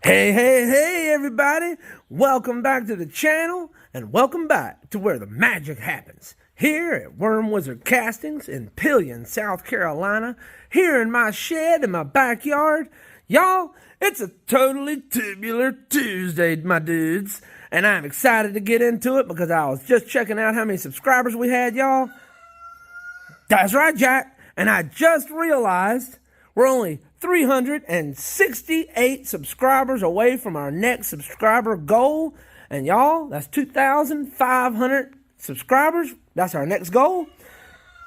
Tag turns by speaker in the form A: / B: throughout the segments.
A: Hey, everybody. Welcome back to the channel, and welcome back to where the magic happens. Here at wormwizardcastings in Pelion, South Carolina, here in my shed in my backyard. Y'all, it's a totally tubular Tuesday, my dudes, and I'm excited to get into it because I was just checking out how many subscribers we had, y'all. That's right, Jack, and I just realized we're only 368 subscribers away from our next subscriber goal. And y'all, that's 2,500 subscribers. That's our next goal.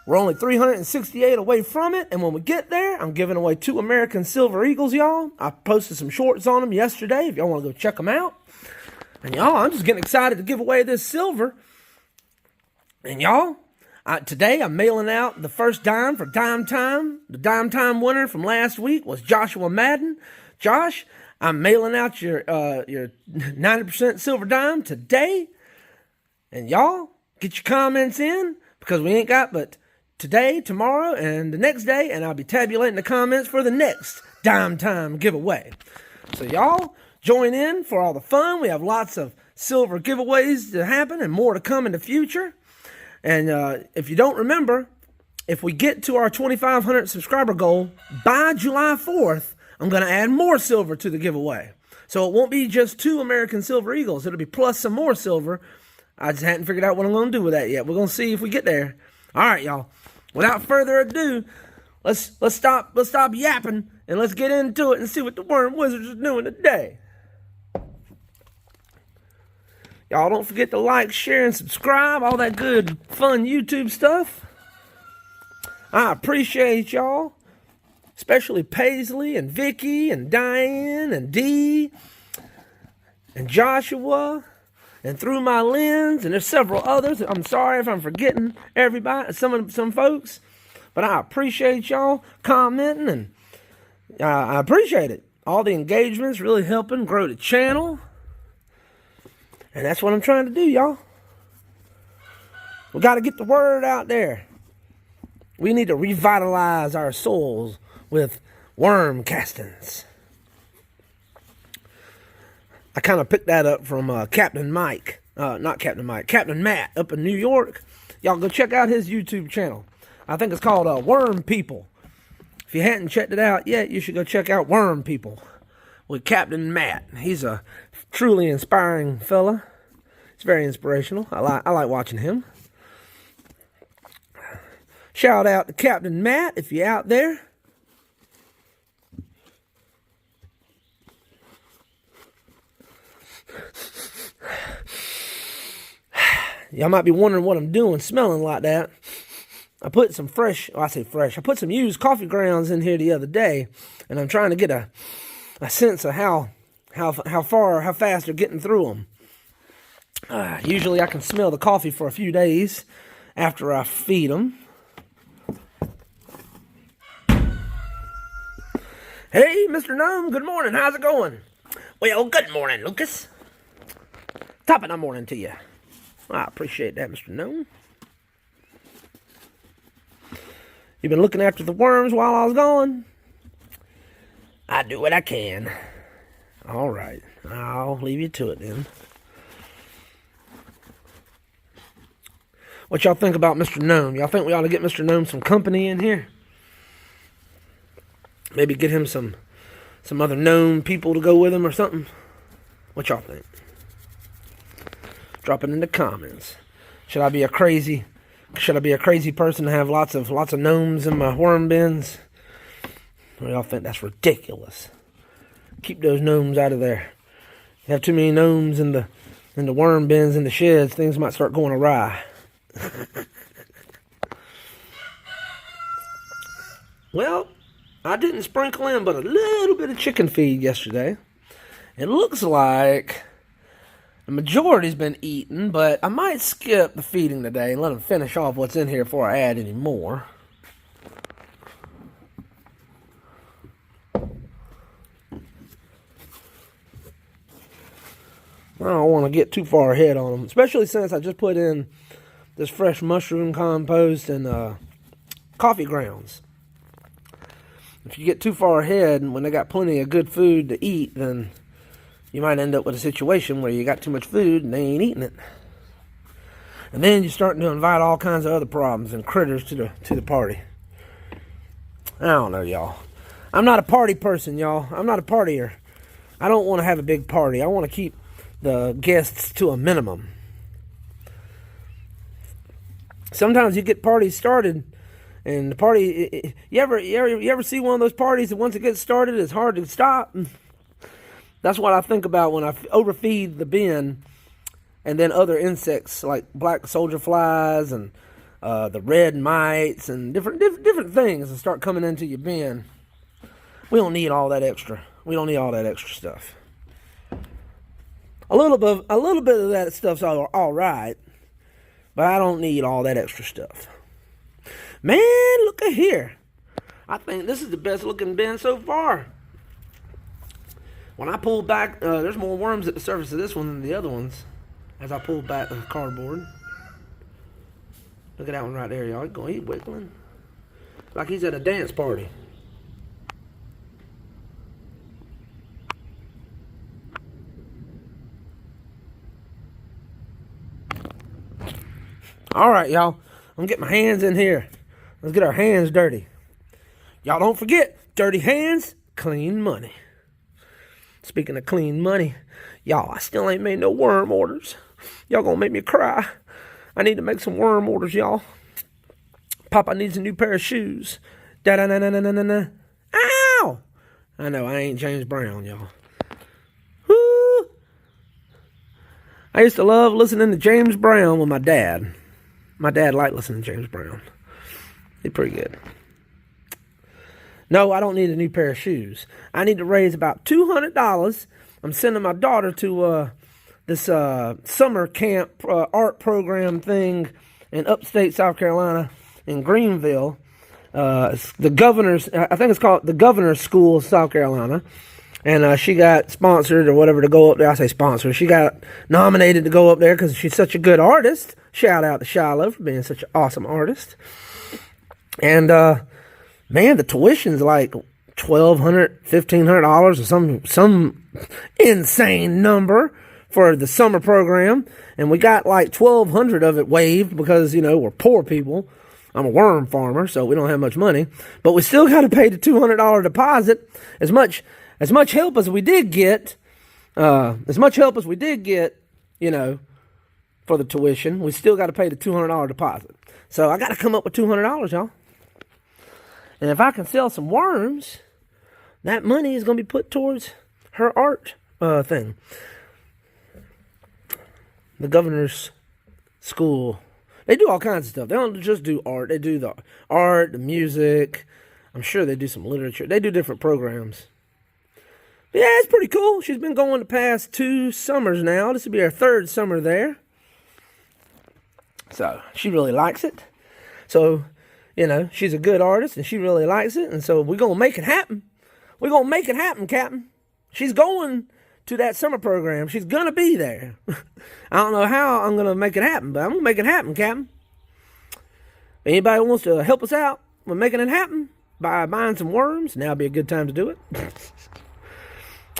A: We're only 368 away from it. And when we get there, I'm giving away 2 American Silver Eagles, y'all. I posted some shorts on them yesterday if y'all want to go check them out. And y'all, I'm just getting excited to give away this silver. And y'all, today I'm mailing out the first dime for Dime Time. The Dime Time winner from last week was Joshua Madden. Josh, I'm mailing out your 90% silver dime today. And y'all, get your comments in because we ain't got but today, tomorrow, and the next day. And I'll be tabulating the comments for the next Dime Time giveaway. So y'all, join in for all the fun. We have lots of silver giveaways to happen and more to come in the future. And if you don't remember, if we get to our 2,500 subscriber goal by July 4th, I'm going to add more silver to the giveaway. So it won't be just 2 American Silver Eagles. It'll be plus some more silver. I just hadn't figured out what I'm going to do with that yet. We're going to see if we get there. All right, y'all. Without further ado, let's stop yapping and let's get into it and see what the Worm Wizards are doing today. Y'all don't forget to like, share, and subscribe. All that good, fun YouTube stuff. I appreciate y'all. Especially Paisley and Vicky and Diane and Dee and Joshua and Through My Lens. And there's several others. I'm sorry if I'm forgetting everybody, some folks. But I appreciate y'all commenting. And I appreciate it. All the engagements really helping grow the channel. And that's what I'm trying to do, y'all. We got to get the word out there. We need to revitalize our souls with worm castings. I kind of picked that up from Captain Matt up in New York. Y'all go check out his YouTube channel. I think it's called Worm People. If you hadn't checked it out yet, you should go check out Worm People with Captain Matt. He's a truly inspiring fella. It's very inspirational. I like watching him. Shout out to Captain Matt if you're out there. Y'all might be wondering what I'm doing smelling like that. I put some I put some used coffee grounds in here the other day, and I'm trying to get a sense of how fast they're getting through them. Usually I can smell the coffee for a few days after I feed them. Hey, Mr. Gnome, good morning. How's it going?
B: Well, good morning, Lucas.
A: Top of the morning to you. I appreciate that, Mr. Gnome. You been looking after the worms while I was gone?
B: I do what I can.
A: All right. I'll leave you to it then. What y'all think about Mr. Gnome? Y'all think we ought to get Mr. Gnome some company in here? Maybe get him some other gnome people to go with him or something? What y'all think? Drop it in the comments. Should I be a crazy person to have lots of gnomes in my worm bins? Or y'all think that's ridiculous? Keep those gnomes out of there. You have too many gnomes in the worm bins in the sheds, things might start going awry. Well, I didn't sprinkle in but a little bit of chicken feed yesterday. It looks like the majority's been eaten, but I might skip the feeding today and let them finish off what's in here before I add any more. I don't want to get too far ahead on them, especially since I just put in this fresh mushroom compost and coffee grounds. If you get too far ahead and when they got plenty of good food to eat, then you might end up with a situation where you got too much food and they ain't eating it. And then you're starting to invite all kinds of other problems and critters to the party. I don't know, y'all. I'm not a party person, y'all. I'm not a partier. I don't want to have a big party. I want to keep the guests to a minimum. Sometimes you get parties started, and the party. You ever see one of those parties that once it gets started, it's hard to stop? That's what I think about when I overfeed the bin, and then other insects like black soldier flies and the red mites and different things that start coming into your bin. We don't need all that extra. We don't need all that extra stuff. A little bit of that stuff's all right, but I don't need all that extra stuff. Man, look at here. I think this is the best looking bin so far. When I pull back, there's more worms at the surface of this one than the other ones. As I pull back the cardboard. Look at that one right there, y'all. He's wiggling. Like he's at a dance party. Alright, y'all. I'm going to get my hands in here. Let's get our hands dirty. Y'all don't forget, dirty hands, clean money. Speaking of clean money, y'all, I still ain't made no worm orders. Y'all gonna make me cry. I need to make some worm orders, y'all. Papa needs a new pair of shoes. Da-da-na-na-na-na-na. Ow! I know, I ain't James Brown, y'all. Woo! I used to love listening to James Brown with my dad. My dad liked listening to James Brown. He's pretty good. No, I don't need a new pair of shoes. I need to raise about $200. I'm sending my daughter to this summer camp art program thing in upstate South Carolina in Greenville. It's the governor's, I think it's called the Governor's School of South Carolina. And she got sponsored or whatever to go up there. I say sponsored. She got nominated to go up there because she's such a good artist. Shout out to Shiloh for being such an awesome artist. And, man, the tuition's like $1,200, $1,500 or some insane number for the summer program. And we got like $1,200 of it waived because, you know, we're poor people. I'm a worm farmer, so we don't have much money. But we still got to pay the $200 deposit. As much help as we did get, you know, for the tuition, we still got to pay the $200 deposit. So I got to come up with $200, y'all. And if I can sell some worms, that money is going to be put towards her art thing. The Governor's School. They do all kinds of stuff. They don't just do art. They do the art, the music. I'm sure they do some literature. They do different programs. But yeah, it's pretty cool. She's been going the past 2 summers now. This will be her 3rd summer there. So, she really likes it. So, you know, she's a good artist and she really likes it. And so we're going to make it happen. We're going to make it happen, Captain. She's going to that summer program. She's going to be there. I don't know how I'm going to make it happen, but I'm going to make it happen, Captain. If anybody wants to help us out with making it happen by buying some worms, now would be a good time to do it.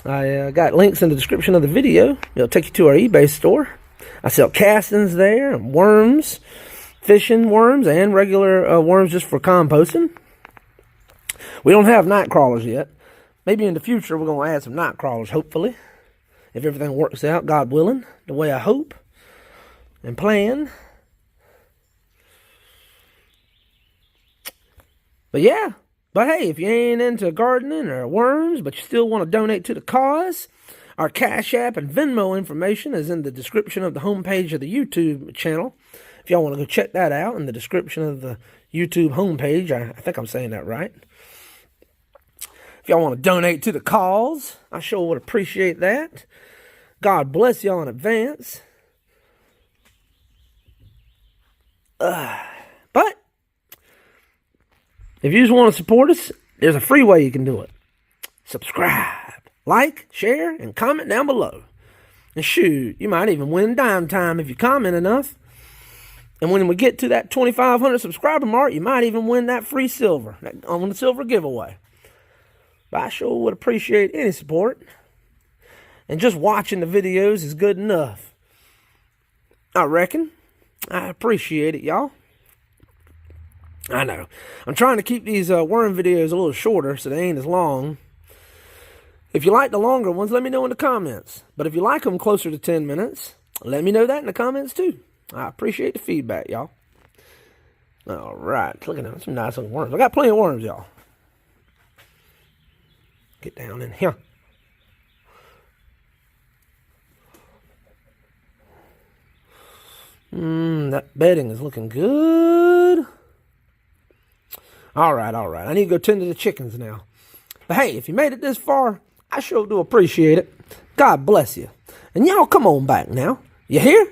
A: I got links in the description of the video. It'll take you to our eBay store. I sell castings there, and worms, fishing worms, and regular worms just for composting. We don't have night crawlers yet. Maybe in the future we're going to add some night crawlers, hopefully. If everything works out, God willing, the way I hope and plan. But yeah. But hey, if you ain't into gardening or worms, but you still want to donate to the cause, our Cash App and Venmo information is in the description of the homepage of the YouTube channel. If y'all want to go check that out in the description of the YouTube homepage, I think I'm saying that right. If y'all want to donate to the cause, I sure would appreciate that. God bless y'all in advance. But if you just want to support us, there's a free way you can do it. Subscribe, like, share, and comment down below. And shoot, you might even win dime time if you comment enough. And when we get to that 2,500 subscriber mark, you might even win that free silver on the silver giveaway. But I sure would appreciate any support. and just watching the videos is good enough. I reckon. I appreciate it, y'all. I know. I'm trying to keep these worm videos a little shorter so they ain't as long. If you like the longer ones, let me know in the comments. But if you like them closer to 10 minutes, let me know that in the comments too. I appreciate the feedback, y'all. All right. Look at them. Some nice looking worms. I got plenty of worms, y'all. Get down in here. That bedding is looking good. All right. I need to go tend to the chickens now. But hey, if you made it this far, I sure do appreciate it. God bless you. And y'all come on back now. You hear?